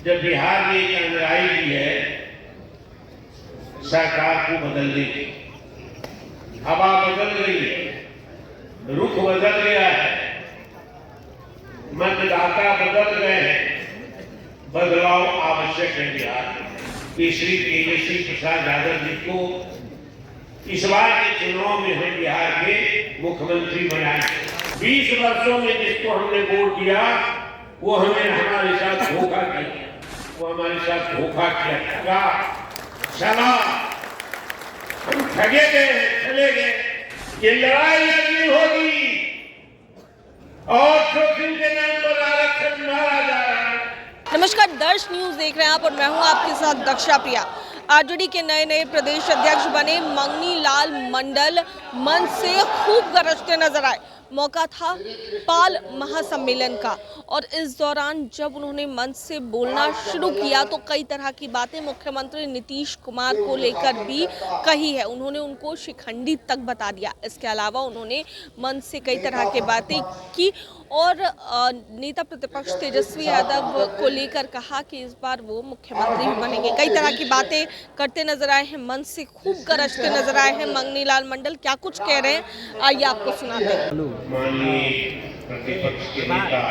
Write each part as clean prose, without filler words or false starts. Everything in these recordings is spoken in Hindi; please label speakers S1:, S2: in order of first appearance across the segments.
S1: जब बिहार ने एक अंगड़ाई दी है सरकार को बदलने की, हवा बदल गई है, रुख बदल गया है, मतदाता बदल गए हैं, बदलाव आवश्यक है बिहार में। श्री तेजस्वी प्रसाद यादव जी को इस बार के चुनाव में हम बिहार के मुख्यमंत्री बनाए। 20 वर्षों में जिसको हमने वोट दिया वो हमारे साथ धोखा किया, ठगा चला, हम ठगे गए, चले गए। ये लड़ाई लड़नी होगी और शोषण के नाम पर आरक्षण मारा जा रहा है।
S2: नमस्कार, दर्श न्यूज देख रहे हैं आप और मैं हूं आपके साथ दक्षा प्रिया। आरजेडी के नए प्रदेश अध्यक्ष बने मंगनी लाल मंडल मंच से खूब गरजते नजर आए। मौका था पाल महासम्मेलन का और इस दौरान जब उन्होंने मंच से बोलना शुरू किया तो कई तरह की बातें मुख्यमंत्री नीतीश कुमार को लेकर भी कही है। उन्होंने उनको शिखंडी तक बता दिया। इसके अलावा उन्होंने मंच से कई तरह की बातें की और नेता प्रतिपक्ष तेजस्वी यादव को लेकर कहा कि इस बार वो मुख्यमंत्री बनेंगे। कई तरह की बातें करते नजर आए हैं, मंच से खूब गरजते नजर आए हैं मंगनी लाल मंडल। क्या कुछ कह रहे हैं आइए आपको सुनाते हैं।
S1: माननीय प्रतिपक्ष के नेता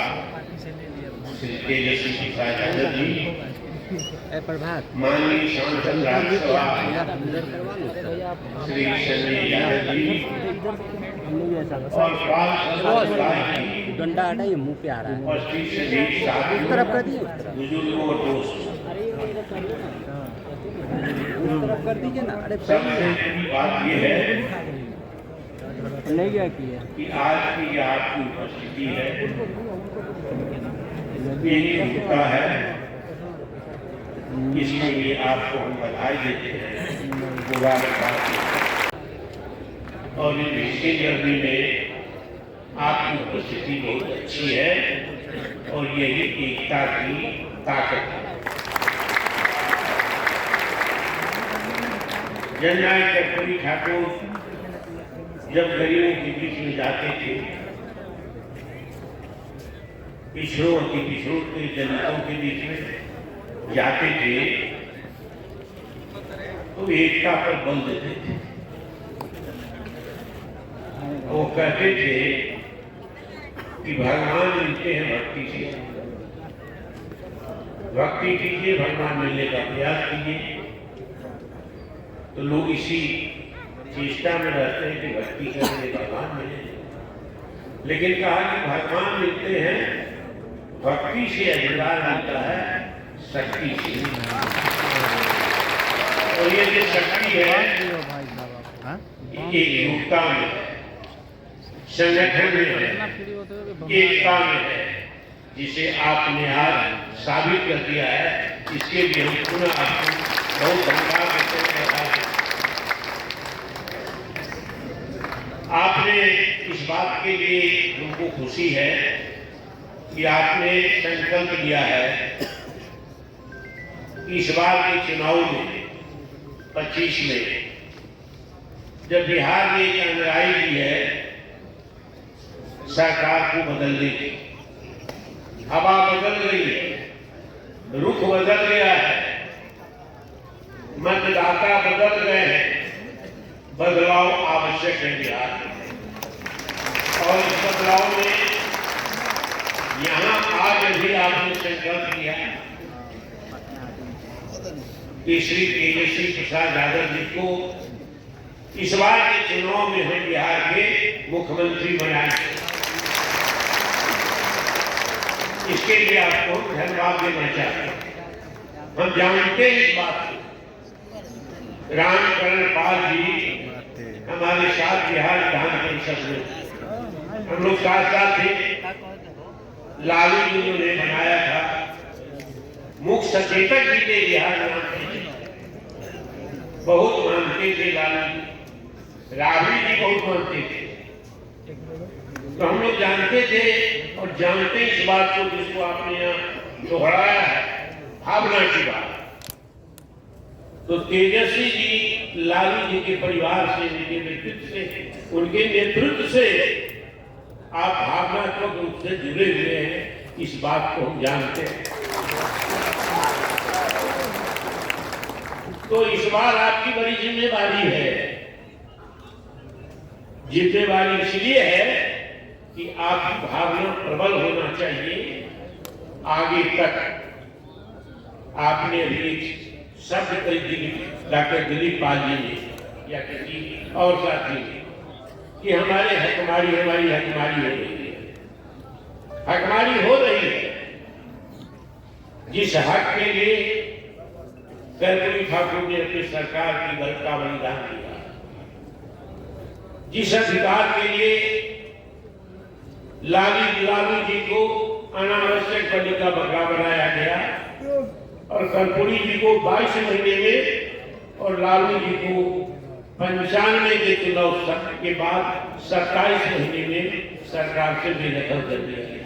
S1: श्री तेजस्वी प्रसाद यादव जी, माननीय सांसद राज्यसभा श्री संजय यादव जी और
S3: डंडा हटाइए, मुंह पे आ रहा है
S1: और श्री संजीव साथी
S3: तरफ कर दिए,
S1: बुजुर्गों और दोस्तों,
S3: तरफ कर दीजिए ना। अरे
S1: सबसे बड़ी बात ये है
S3: नहीं क्या किया
S1: कि आज की जो आपकी उपस्थिति है यही होता है, इसके लिए आपको हम बधाई देते हैं, मुबारकबाद देते हैं। और इस भीषण गर्मी में आपकी उपस्थिति बहुत अच्छी है और यही एकता की ताकत है। जननायक कर्पूरी ठाकुर जब गरीबों के बीच में जाते थे, पिछड़ों के दलितों के बीच में जाते थे तो एकता पर बल देते थे। वो कहते थे कि भगवान मिलते हैं भक्ति से, भक्ति कीजिए, भगवान मिलने का प्रयास कीजिए। तो लोग इसी चेष्टा में रहते हैं कि भक्ति करेंगे भगवान मिले, लेकिन कहा कि भगवान मिलते हैं भक्ति से, अधिकार मिलता है शक्ति से। और ये जो शक्ति है एकता में है, संगठन में है, एकता में है, जिसे आपने आज साबित कर दिया है। इसके लिए हम पुनः आपको बहुत धन्यवाद देते हैं। आपने इस बात के लिए हमको खुशी है कि आपने संकल्प लिया है कि इस बार के चुनाव में 25 में जब बिहार ने एक अंगड़ाई दी है सरकार को बदलने की, हवा बदल गई है, रुख बदल गया है, मतदाता बदल गए हैं, बदलाव आवश्यक है बिहार में। और इस बदलाव में यहाँ आज भी आपने संकल्प लिया कि श्री तेजस्वी प्रसाद यादव जी को इस बार के चुनाव में हम बिहार के मुख्यमंत्री बनाएंगे। इसके लिए आपको धन्यवाद देना चाहते हैं। हम जानते हैं इस बात को, रामकरण पाल जी हमारे साथ बिहार विधान परिषद में, हम लोग साथ साथ थे। लालू जी ने बनाया था, मुख्य सचेतक भी थे बिहार में, बहुत मानते थे लालू जी, राबड़ी जी बहुत मानते थे। तो हम लोग जानते थे और जानते इस बात को, जिसको आपने यहाँ दोहराया है, भावना की बात। तो तेजस्वी जी लालू जी के परिवार से, उनके नेतृत्व से आप भावनात्मक रूप से जुड़े हुए हैं, इस बात को हम जानते हैं। तो इस बार आपकी बड़ी जिम्मेदारी है। जिम्मेदारी इसलिए है कि आपकी भावना प्रबल होना चाहिए। आगे तक आपने अभी शब्द डॉक्टर दिलीप पाल जी ने या किसी और साथी ने कि हमारी हकमारी हो रही है। हकमारी हो रही है। जिस हक के लिए कर्पूरी ठाकुर ने अपनी सरकार की का बलिदान दिया, जिस अधिकार के लिए लालू जी को अनावश्यक बलि का बकरा बनाया गया और कर्पूरी जी को 22 महीने में और लालू जी को 95 के चुनाव सत्र के बाद 27 महीने में सरकार से बेदखल कर दिया गया।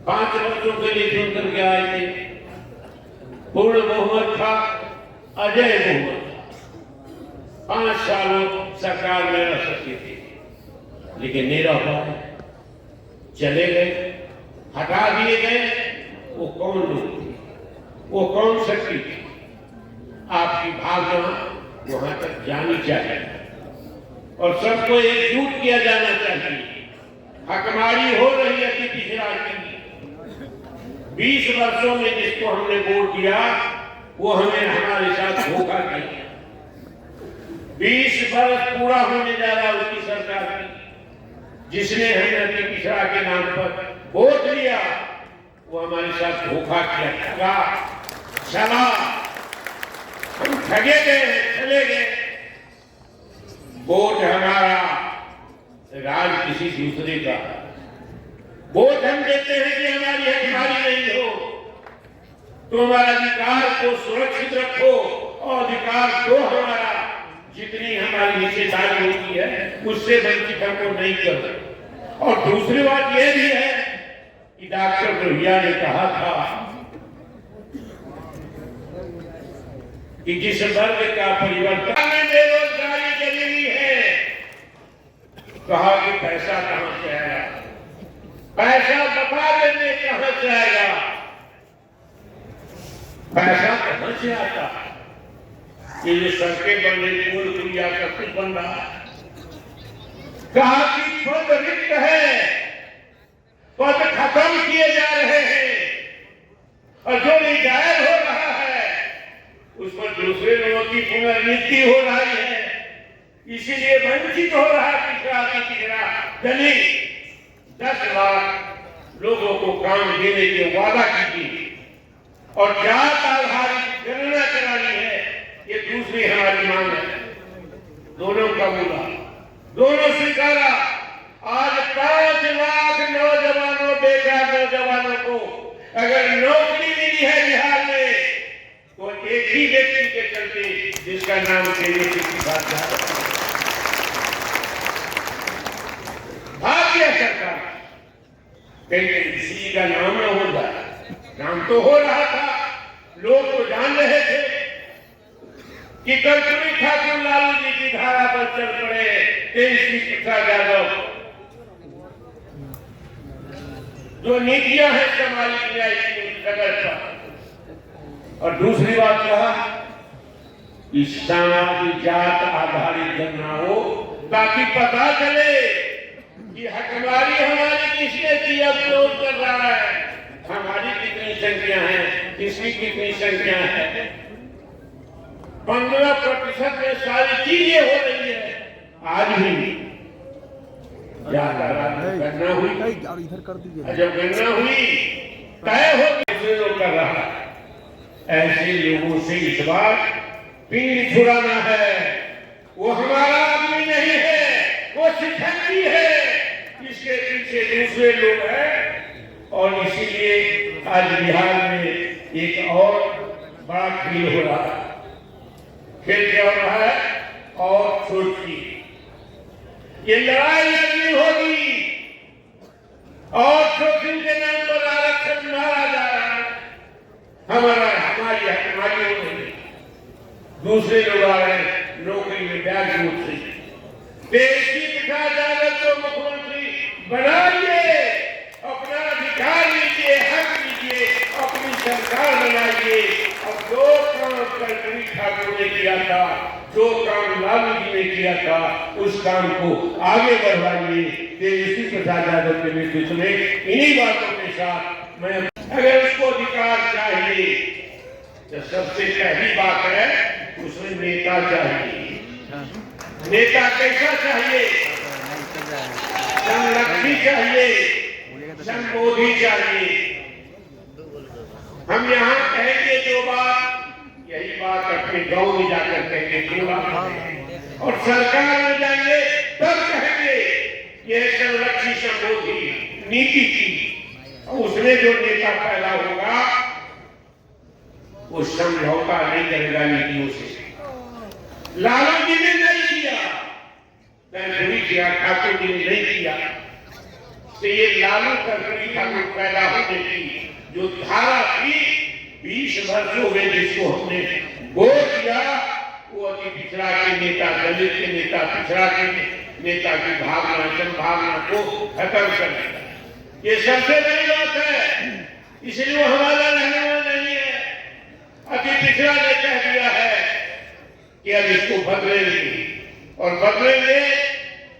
S1: 5 वर्षों के लिए चुन करके आए थे। पूर्ण बहुमत था, अजय बहुमत था। 5 सालों सरकार में रह सकती थी, लेकिन नहीं रह पाए, चले गए, हटा दिए गए। वो कौन लोग थे, वो कौन शक्ति थी? आपकी भावना वहां तक जानी चाहिए और सबको एकजुट किया जाना चाहिए। हकमारी हो रही है कि पिछड़ा की 20 वर्षों में जिसको हमने वोट दिया वो हमें हमारे साथ धोखा किया। 20 वर्ष पूरा होने जा रहा उसकी सरकार की, जिसने हमें पिछड़ा के नाम पर वोट लिया वो हमारे साथ धोखा किया, ठगा, चला, हम ठगे गए, चले गए। वोट हमारा, राज किसी दूसरे का। वोट हम देते हैं कि हमारी हकमारी नहीं हो, तो हमारा अधिकार को सुरक्षित रखो और अधिकार दो हमारा, जितनी हमारी हिस्सेदारी होती है उससे वंचित हमको नहीं करो। और दूसरी बात यह भी है कि डॉक्टर लोहिया ने कहा था कि जिस वर्ग का परिवर्तन में बेरोजगारी जरूरी है, कहा कि पैसा कहां से आएगा, पैसा बता देने कहां से आएगा, पैसा कहां से आता? ये सड़कें बन रही, पुल पुलिया सब कुछ बन रहा है। कहा कि पद रिक्त है, पद खत्म किए जा रहे हैं और जो रिटायर हो रहा है उस पर दूसरे लोगों की पुनर्नियुक्ति हो रही है, इसीलिए वंचित हो रहा है पिछड़ा दलित। 10 लाख लोगों को काम देने के वादा कीजिए और जात आधारित गणना करानी है, ये दूसरी हमारी मांग है। दोनों का बोला, दोनों स्वीकारा। आज 5 लाख नौजवानों, बेकार नौजवानों को अगर नौकरी मिली है बिहार में तो एक ही व्यक्ति के चलते, जिसका नाम तेजस्वी प्रसाद यादव। भारतीय सरकार किसी का नाम न होता, नाम तो हो रहा था, लोग तो जान रहे थे कि कर्पूरी ठाकुर लालू जी की धारा पर चल पड़े तेजस्वी प्रसाद यादव। जो नीतियां हैं सामाजिक न्याय की कदर पर। और दूसरी बात कहा कि सामाजिक जात आधारित गणना हो ताकि पता चले कि हकमारी हमारी किसने की अपलोड कर रहा है, हमारी कितनी संख्या है, किसकी कितनी संख्या है। 15% में सारी चीजें हो रही है। आज भी गणना हुई,
S3: इधर कर दीजिए।
S1: जब गणना हुई तय हो लोग कर रहा है, ऐसे लोगों से इस बार पीड़ छुड़ाना है। वो हमारा आदमी नहीं है, वो शिक्षक है, इसके पीछे दूसरे लोग हैं। और इसीलिए आज बिहार में एक और बड़ा खेल हो रहा है। खेल क्या हो रहा है? और छोटी ये लड़ाई लड़नी होगी और छोटी के नाम पर आरक्षण मारा जा रहा है। हमारी हकमारी हो रही, दूसरे लोग आ रहे हैं नौकरी में ब्याज रूप से। तेजस्वी प्रसाद यादव को मुख्यमंत्री बनाइए, अपना अधिकार लीजिए, हक लीजिए, अपनी सरकार बनाइए। अब जो कर्पूरी ठाकुर ने किया था, जो काम लालू जी ने किया था, उस काम को आगे बढ़ाइए। तेजस्वी प्रसाद यादव के नेतृत्व में इन्हीं बातों के साथ मैं, अगर उसको अधिकार चाहिए तो सबसे पहली बात है उसमें नेता चाहिए। नेता कैसा चाहिए? संरक्षी चाहिए, संबोधी चाहिए। हम यहाँ कहेंगे जो बात, यही बात अपने गांव में जाकर कहेंगे, और सरकार में जाएंगे तब कहेंगे यह संरक्षी संबोधी नीति की। उसमें जो नेता पैदा होगा वो समझौता नहीं करेगा नीतियों से। लालू जी ने नहीं किया, कर्पूरी किया, ठाकुर जी ने नहीं किया, तो ये लालू कर्पूरी ठाकुर पैदा होने की जो धारा थी 20 वर्षों में जिसको हमने वोट किया, वो अति पिछड़ा के नेता, दलित के नेता, पिछड़ा के नेता की भावना, संभावना को खत्म कर दिया। ये सबसे बड़ी बात है, इसलिए वो हमारा रहनुमा नहीं है। अति पिछड़ा ने कह दिया है कि अब इसको बदलेंगे, और बदलेंगे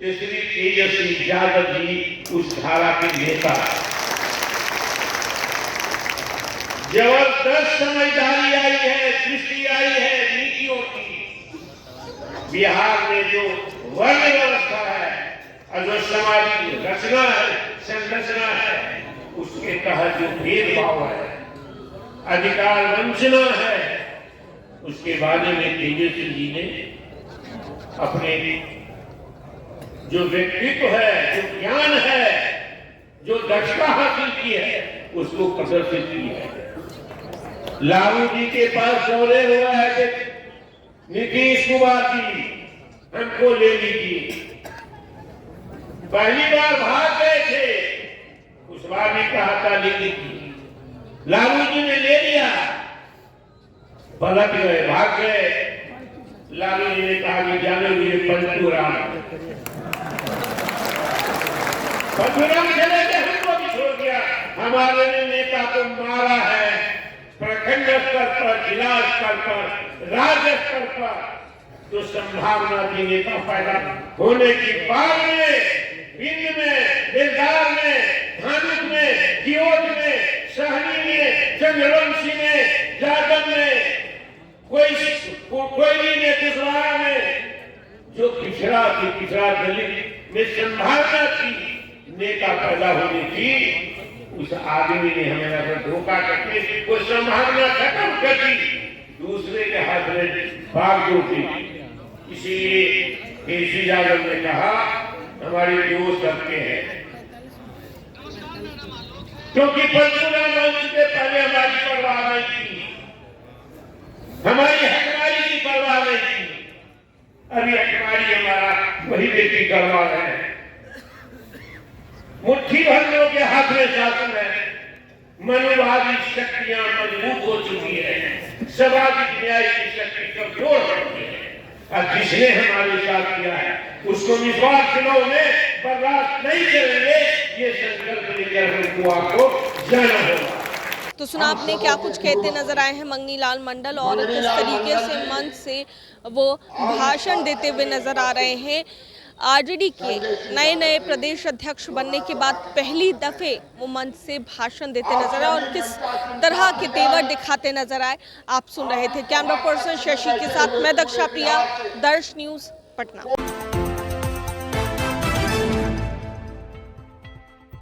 S1: तो श्री तेजस्वी यादव जी उस धारा के नेता। जबरदस्त समझदारी आई है, दृष्टि आई है नीतियों की। बिहार में जो वर्ण व्यवस्था है और जो समाज की रचना है, संरचना है, उसके तहत जो भेदभाव है, अधिकार वंचना है, उसके बारे में तेजस्वी जी ने अपने जो व्यक्तित्व है, जो ज्ञान है, जो दक्षता हासिल की है, उसको प्रदर्शित की है। लालू जी के पास दौरे हुआ है कि नीतीश कुमार जी हमको ले लीजिए। पहली बार भाग गए थे, उस बार भी कहा था ले लीजिए, लालू जी ने ले लिया, पलट गए, भाग गए। लालू जी ने कहा कि जाने लिए परशुराम चले गए, हमको भी छोड़ दिया। हमारे नेता को मारा है, प्रखंड स्तर पर, जिला स्तर पर, राज्य स्तर पर जो संभावना थी नेता पैदा होने की, बाद में भिंड में, बेलदार में, धानुक में, दियोद में, सहनी में, चंद्रवंशी में, जादव में, कोयली में, कुशवाहा में जो पिछड़ा थी, पिछड़ा दलित में संभावना थी नेता पैदा होने की, उस आदमी ने हमें अगर धोखा करके वो संभावना खत्म कर दी, दूसरे के हाथ में भाग जोटी। इसीलिए तेजस्वी यादव ने कहा हमारी जो सबके हैं, क्योंकि परशुराम वंश से पहले हमारी परवाह नहीं थी, हमारी हकदारी की परवाह नहीं थी। अभी हकदारी हमारा वही व्यक्ति करवा रहे हैं। मुट्ठी भर लोगों के हाथ में शासन है, मनुवादी शक्तियां मजबूत हो चुकी है, सामाजिक न्याय की शक्ति कमजोर हो चुकी है, और जिसने हमारे साथ किया है उसको विश्वास चुनाव में बर्दाश्त नहीं करेंगे। ये संकल्प लेकर हमको आपको जाना होगा।
S2: तो सुना आपने क्या कुछ कहते नजर आए हैं मंगनी लाल मंडल, और किस तरीके से मंच से वो भाषण देते हुए नजर आ रहे हैं। आरजेडी के नए प्रदेश अध्यक्ष बनने के बाद पहली दफे वो मंच से भाषण देते नजर आए, और किस तरह के तेवर दिखाते नजर आए आप सुन रहे थे। कैमरा पर्सन शशि के साथ मैं दक्षा प्रिया, दर्श न्यूज पटना।